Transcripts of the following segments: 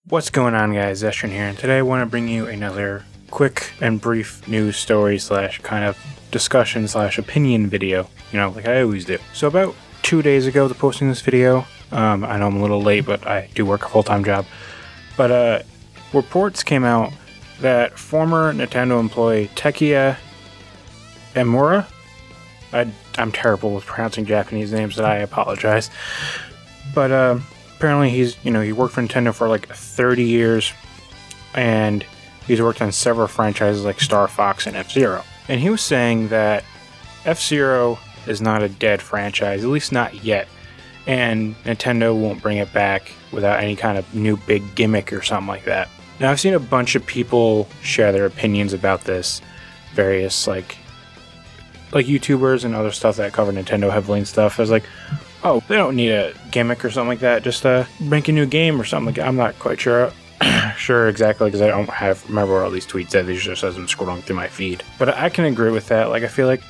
What's going on, guys? Zestran here, and today I want to bring you another quick and brief news story slash kind of discussion slash opinion video, like I always do. So about 2 days ago to posting this video, I know I'm a little late, but I do work a full-time job, but reports came out that former Nintendo employee Takaya Imamura, I'm terrible with pronouncing Japanese names, and I apologize, but apparently he worked for Nintendo for like 30 years, and he's worked on several franchises like Star Fox and F-Zero. And he was saying that F-Zero is not a dead franchise, at least not yet, and Nintendo won't bring it back without any kind of new big gimmick or something like that. Now, I've seen a bunch of people share their opinions about this, various like YouTubers and other stuff that cover Nintendo heavily and stuff. I was like, oh, they don't need a gimmick or something like that. Just make a new game or something like that. I'm not quite sure exactly, because I don't remember what all these tweets said. These just as I'm scrolling through my feed. But I can agree with that. Like, I feel like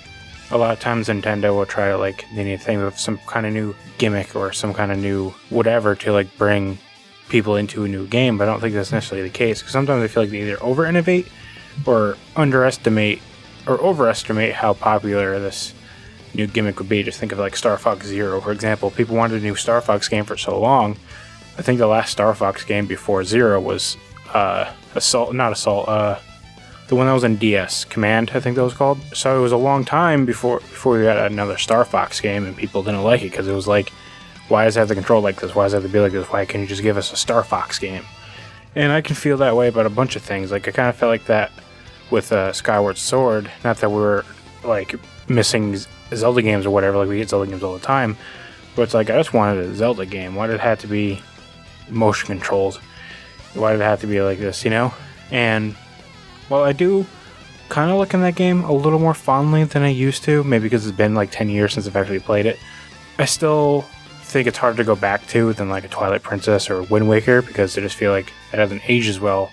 a lot of times Nintendo will try to they need to think of some kind of new gimmick or some kind of new whatever to bring people into a new game. But I don't think that's necessarily the case, because sometimes I feel like they either over innovate or underestimate or overestimate how popular this new gimmick would be. Just think of like Star Fox Zero, for example. People wanted a new Star Fox game for so long. I think the last Star Fox game before Zero was the one that was in DS, Command, I think that was called. So it was a long time before we got another Star Fox game, and people didn't like it because it was like, why does it have to control like this? Why does it have to be like this? Why can't you just give us a Star Fox game? And I can feel that way about a bunch of things. Like, I kind of felt like that with Skyward Sword. Not that we were missing Zelda games or whatever, we get Zelda games all the time, but it's like, I just wanted a Zelda game. Why did it have to be motion controls? Why did it have to be like this, And while I do kind of look in that game a little more fondly than I used to, maybe because it's been 10 years since I've actually played it, I still think it's harder to go back to than a Twilight Princess or Wind Waker, because I just feel like it hasn't aged as well.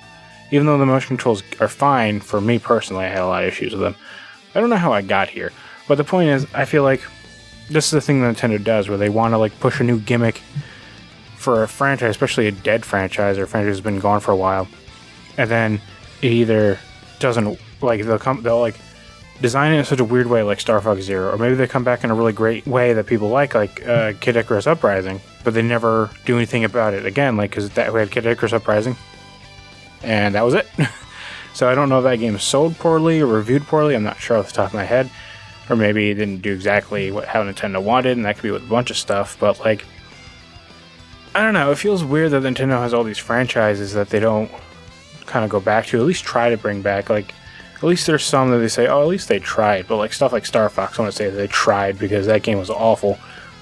Even though the motion controls are fine, for me personally, I had a lot of issues with them. I don't know how I got here, but the point is, I feel like this is the thing that Nintendo does, where they want to push a new gimmick for a franchise, especially a dead franchise or a franchise that's been gone for a while, and then it either doesn't, they'll design it in such a weird way like Star Fox Zero, or maybe they come back in a really great way that people like Kid Icarus Uprising, but they never do anything about it again, because we had Kid Icarus Uprising, and that was it. So I don't know if that game sold poorly or reviewed poorly. I'm not sure off the top of my head. Or maybe it didn't do exactly how Nintendo wanted, and that could be with a bunch of stuff. But, I don't know. It feels weird that Nintendo has all these franchises that they don't kind of go back to. At least try to bring back. At least there's some that they say, oh, at least they tried. But, stuff like Star Fox, I want to say that they tried, because that game was awful.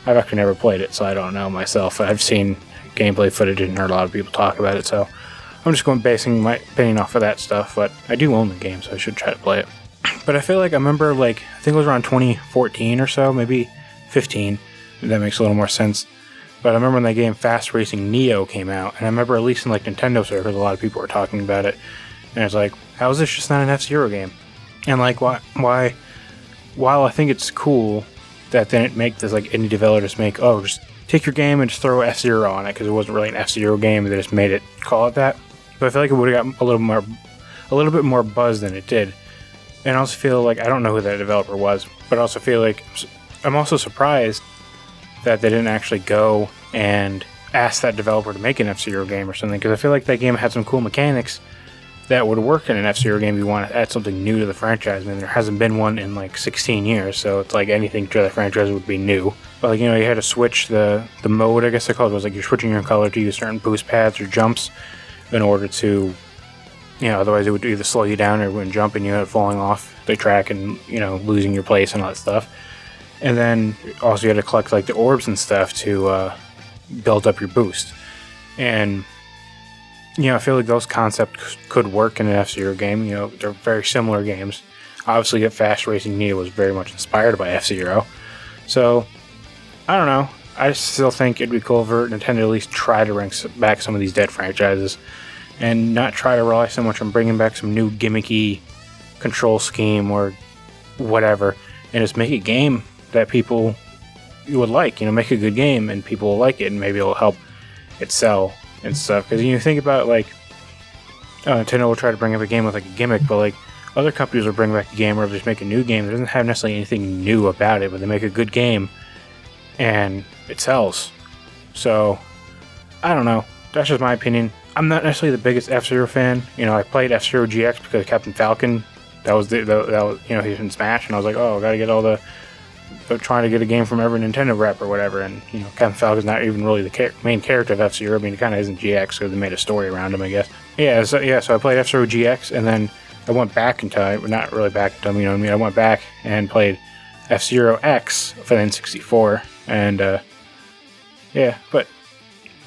I've actually never played it, so I don't know myself. I've seen gameplay footage and heard a lot of people talk about it, so I'm just basing my opinion off of that stuff, but I do own the game, so I should try to play it. But I feel like I remember, I think it was around 2014 or so, maybe 15, if that makes a little more sense. But I remember when that game Fast Racing Neo came out, and I remember at least in Nintendo circles, a lot of people were talking about it, and it's like, how is this just not an F-Zero game? And why, while I think it's cool that they didn't make this indie developers just take your game and just throw F-Zero on it, because it wasn't really an F-Zero game, they just made it call it that. But I feel like it would have gotten a little bit more buzz than it did. And I also feel I don't know who that developer was, but I also feel I'm also surprised that they didn't actually go and ask that developer to make an F-Zero game or something, because I feel like that game had some cool mechanics that would work in an F-Zero game. You want to add something new to the franchise. I mean, there hasn't been one in 16 years, so it's anything to the franchise would be new. But you had to switch the mode, I guess they called it, was you're switching your color to use certain boost pads or jumps in order to, otherwise it would either slow you down or it wouldn't jump and you end up falling off the track and, losing your place and all that stuff. And then also you had to collect the orbs and stuff to build up your boost. And, I feel like those concepts could work in an F-Zero game. They're very similar games. Obviously, Fast Racing Neo was very much inspired by F-Zero. So, I don't know. I still think it'd be cool for Nintendo to at least try to bring back some of these dead franchises and not try to rely so much on bringing back some new gimmicky control scheme or whatever, and just make a game that people would like. Make a good game and people will like it, and maybe it'll help it sell and stuff. Because you think about like, Nintendo will try to bring up a game with like a gimmick, but like other companies will bring back a game or just make a new game that doesn't have necessarily anything new about it, but they make a good game and it sells. So I don't know. That's just my opinion. I'm not necessarily the biggest F-Zero fan. You know, I played F-Zero GX because Captain Falcon. That was he's in Smash, and I was like, oh, I gotta get all the trying to get a game from every Nintendo rep or whatever. And you know, Captain Falcon's not even really the main character of F-Zero. I mean, it kind of isn't GX because they made a story around him, I guess. So I played F-Zero GX, and then I went back in time. Not really back in time, you know what I mean? I went back and played F-Zero X for the N64, and but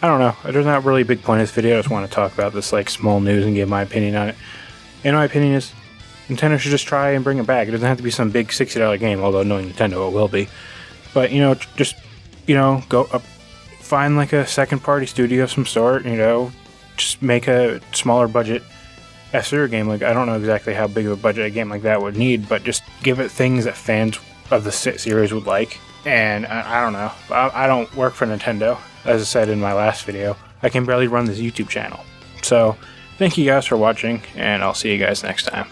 I don't know. There's not really a big point of this video. I just want to talk about this like small news and give my opinion on it. And my opinion is Nintendo should just try and bring it back. It doesn't have to be some big $60 game, although knowing Nintendo it will be. But you know, just go up, find like a second-party studio of some sort. You know, just make a smaller budget F-Zero game. Like I don't know exactly how big of a budget a game like that would need, but just give it things that fans of the series would like. And I don't know. I don't work for Nintendo, as I said in my last video. I can barely run this YouTube channel. So thank you guys for watching, and I'll see you guys next time.